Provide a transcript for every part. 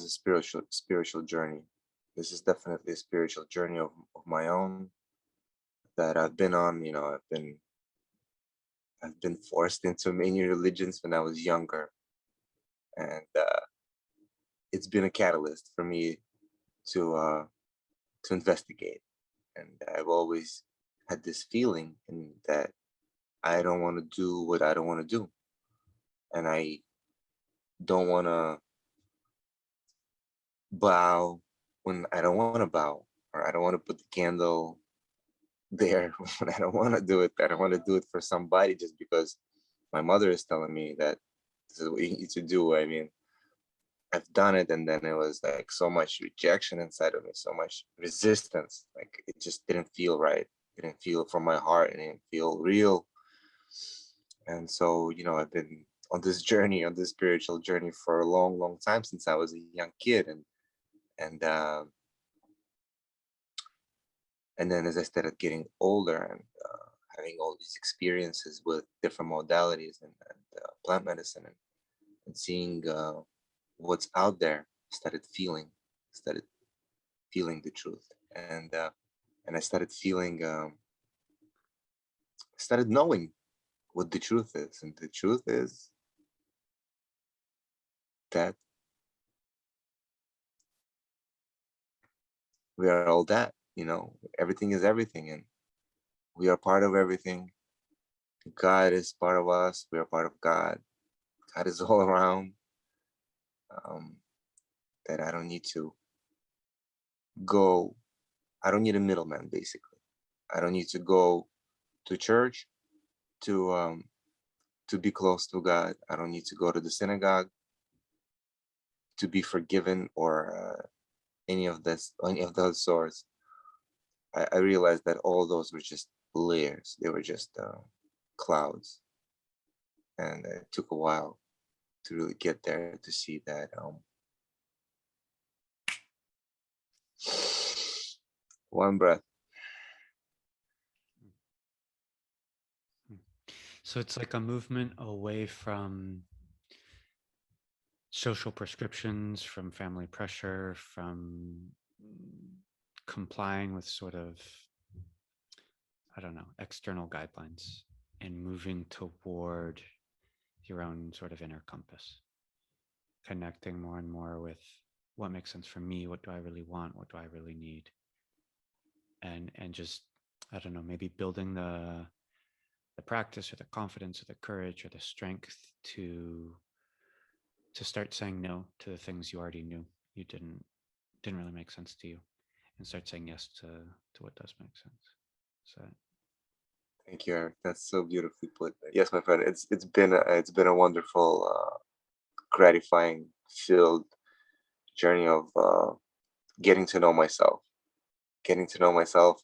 a spiritual journey. This is definitely a spiritual journey of my own that I've been on. I've been forced into many religions when I was younger, and it's been a catalyst for me to investigate. And I've always had this feeling in that I don't want to do what I don't want to do, and I don't want to bow when I don't want to bow, or I don't want to put the candle there when I don't want to do it. I don't want to do it for somebody just because my mother is telling me that this is what you need to do. I mean, I've done it, and then it was like so much rejection inside of me, so much resistance. Like it just didn't feel right. It didn't feel from my heart. It didn't feel real. And so, I've been on this journey, on this spiritual journey for a long, long time since I was a young kid, and and then as I started getting older and having all these experiences with different modalities and plant medicine and seeing what's out there, started feeling the truth, and I started knowing what the truth is, and the truth is that we are all that. Everything is everything, and we are part of everything. God is part of us. We are part of God. God is all around. Um, that I don't need to go. I don't need a middleman, basically. I don't need to go to church to to be close to God. I don't need to go to the synagogue to be forgiven or any of those sorts. I realized that all those were just layers. They were just clouds, and it took a while to really get there to see that. One breath. So it's like a movement away from social prescriptions, from family pressure, from complying with sort of, I don't know, external guidelines, and moving toward your own sort of inner compass, connecting more and more with what makes sense for me, what do I really want, what do I really need, and just, I don't know, maybe building the practice or the confidence or the courage or the strength to start saying no to the things you already knew you didn't really make sense to you, and start saying yes to what does make sense. So Thank you, Eric. That's so beautifully put. Yes, my friend. It's been a wonderful, gratifying, filled journey of getting to know myself,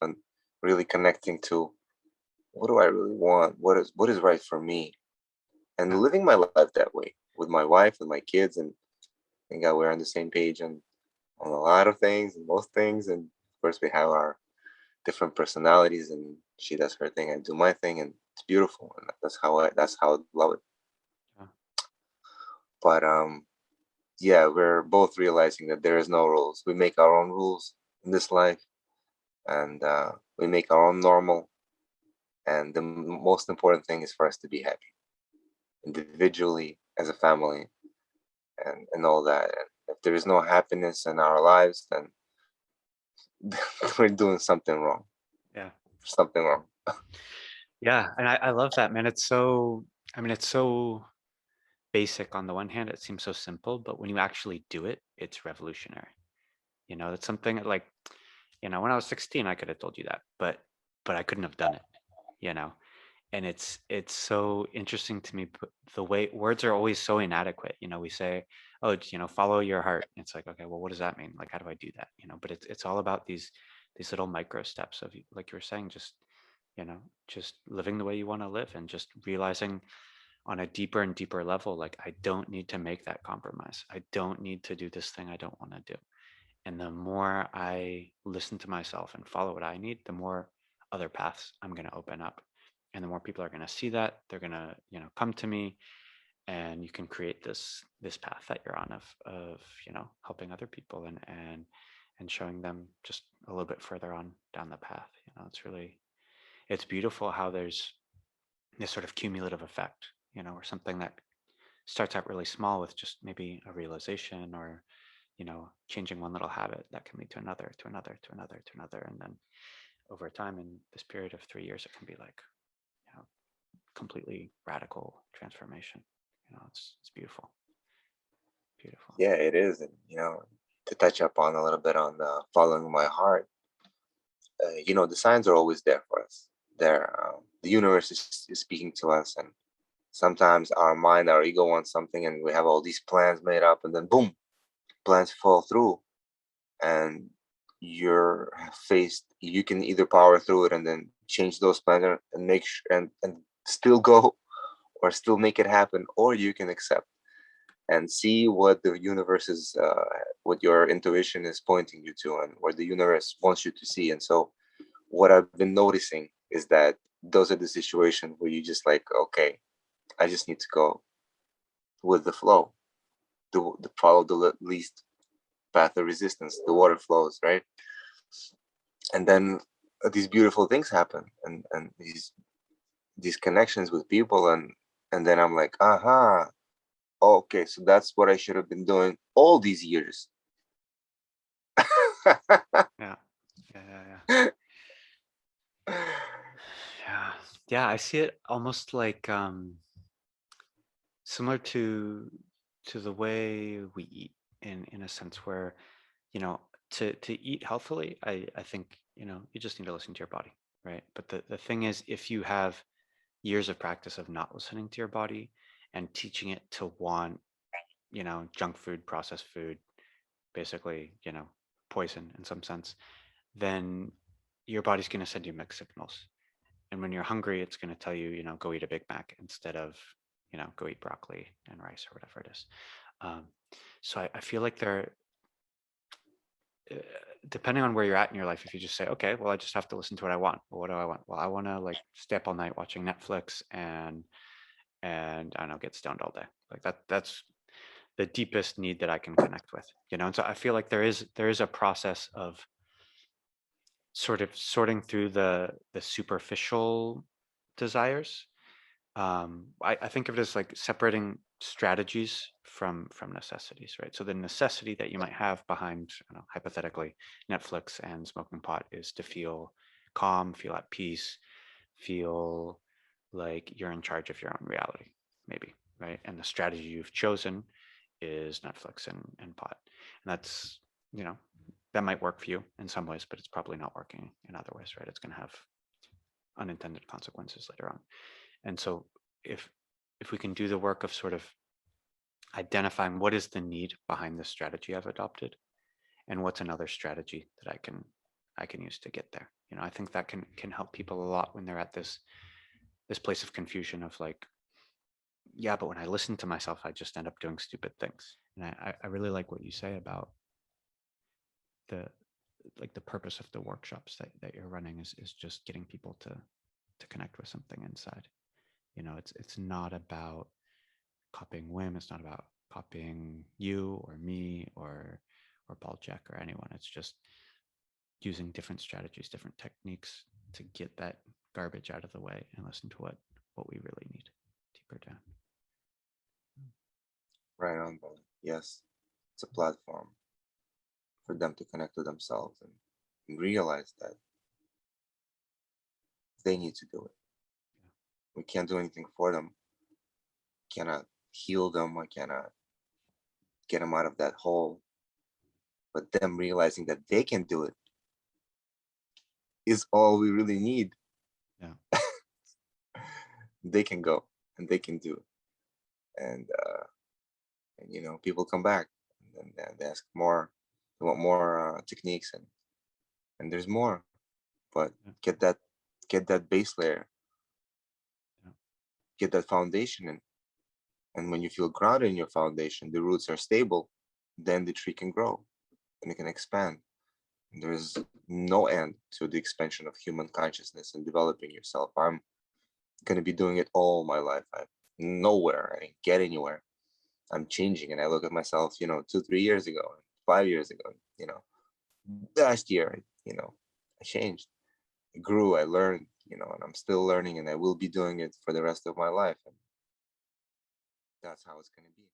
and really connecting to what do I really want, what is right for me, and yeah, living my life that way with my wife and my kids, and thank God we're on the same page on a lot of things and most things, and of course we have our different personalities, and she does her thing, I do my thing, and it's beautiful, and that's how I love it. yeah, But yeah, we're both realizing that there is no rules. We make our own rules in this life, and we make our own normal. And the most important thing is for us to be happy individually, as a family, and all that. And if there is no happiness in our lives, then we're doing something wrong. yeah, Something wrong. yeah. And I love that, man. It's so, I mean, it's so basic. On the one hand, it seems so simple, but when you actually do it, it's revolutionary. It's something like, when I was 16, I could have told you that, but I couldn't have done it, you know. And it's so interesting to me, the way words are always so inadequate. We say, oh, follow your heart. It's like, okay, well, what does that mean? Like, how do I do that? But it's all about these little micro steps of, like you were saying, just living the way you want to live, and just realizing on a deeper and deeper level, like, I don't need to make that compromise. I don't need to do this thing I don't want to do. And the more I listen to myself and follow what I need, the more other paths I'm going to open up. And the more people are going to see that, they're going to, come to me. and you can create this path that you're on of helping other people and showing them just a little bit further on down the path. It's beautiful how there's this sort of cumulative effect, or something that starts out really small with just maybe a realization, or changing one little habit that can lead to another, to another, to another, to another, and then over time, in this period of 3 years, it can be like completely radical transformation. It's beautiful, beautiful. Yeah, it is. And, to touch up on a little bit on following my heart, the signs are always there for us. The universe is speaking to us, and sometimes our mind, our ego wants something, and we have all these plans made up, and then boom, plans fall through, and you're faced. You can either power through it and then change those plans and make sure and still go, or still make it happen, or you can accept and see what the universe is, what your intuition is pointing you to, and what the universe wants you to see. And so, what I've been noticing is that those are the situations where you just like, okay, I just need to go with the flow, the follow the least path of resistance. The water flows, right? And then these beautiful things happen, and these connections with people, and then I'm like, aha, okay, so that's what I should have been doing all these years. Yeah, yeah. Yeah, I see it almost like similar to the way we eat, in a sense where, to eat healthily, I think, you just need to listen to your body, right? But the thing is, if you have years of practice of not listening to your body and teaching it to want, junk food, processed food, basically, poison in some sense, then your body's going to send you mixed signals. And when you're hungry, it's going to tell you, go eat a Big Mac instead of, go eat broccoli and rice or whatever it is. Um, so I feel like uh, depending on where you're at in your life, if you just say, okay, well, I just have to listen to what I want. Well, what do I want? Well, I want to like stay up all night watching Netflix and I don't know, get stoned all day. Like that's the deepest need that I can connect with, And so I feel like there is a process of sort of sorting through the superficial desires. I think of it as like separating strategies from necessities, right? So the necessity that you might have behind, I don't know, hypothetically, Netflix and smoking pot is to feel calm, feel at peace, feel like you're in charge of your own reality, maybe, right? And the strategy you've chosen is Netflix and pot. And that's, you know, that might work for you in some ways, but it's probably not working in other ways, right? It's going to have unintended consequences later on. And so if we can do the work of sort of identifying what is the need behind the strategy I've adopted and what's another strategy that I can use to get there. I think that can help people a lot when they're at this place of confusion of like, yeah, but when I listen to myself, I just end up doing stupid things. And I really like what you say about the the purpose of the workshops that you're running is just getting people to connect with something inside. It's not about copying Wim. It's not about copying you or me or Paul Chek or anyone. It's just using different strategies, different techniques to get that garbage out of the way and listen to what we really need deeper down. Right on, brother. Yes, it's a platform for them to connect to themselves and realize that they need to do it. We can't do anything for them. Cannot heal them. I cannot get them out of that hole. But them realizing that they can do it is all we really need. Yeah. They can go and they can do it. And people come back and they ask more. They want more techniques, and there's more. But Yeah. get that base layer, Yeah. get that foundation, and when you feel grounded in your foundation, the roots are stable, then the tree can grow and it can expand. And there's no end to the expansion of human consciousness and developing yourself. I'm going to be doing it all my life. nowhere. I didn't get anywhere. I'm changing, and I look at myself, 2, 3 years ago, 5 years ago, last year, I changed, I grew, I learned, and I'm still learning, and I will be doing it for the rest of my life. And that's how it's going to be.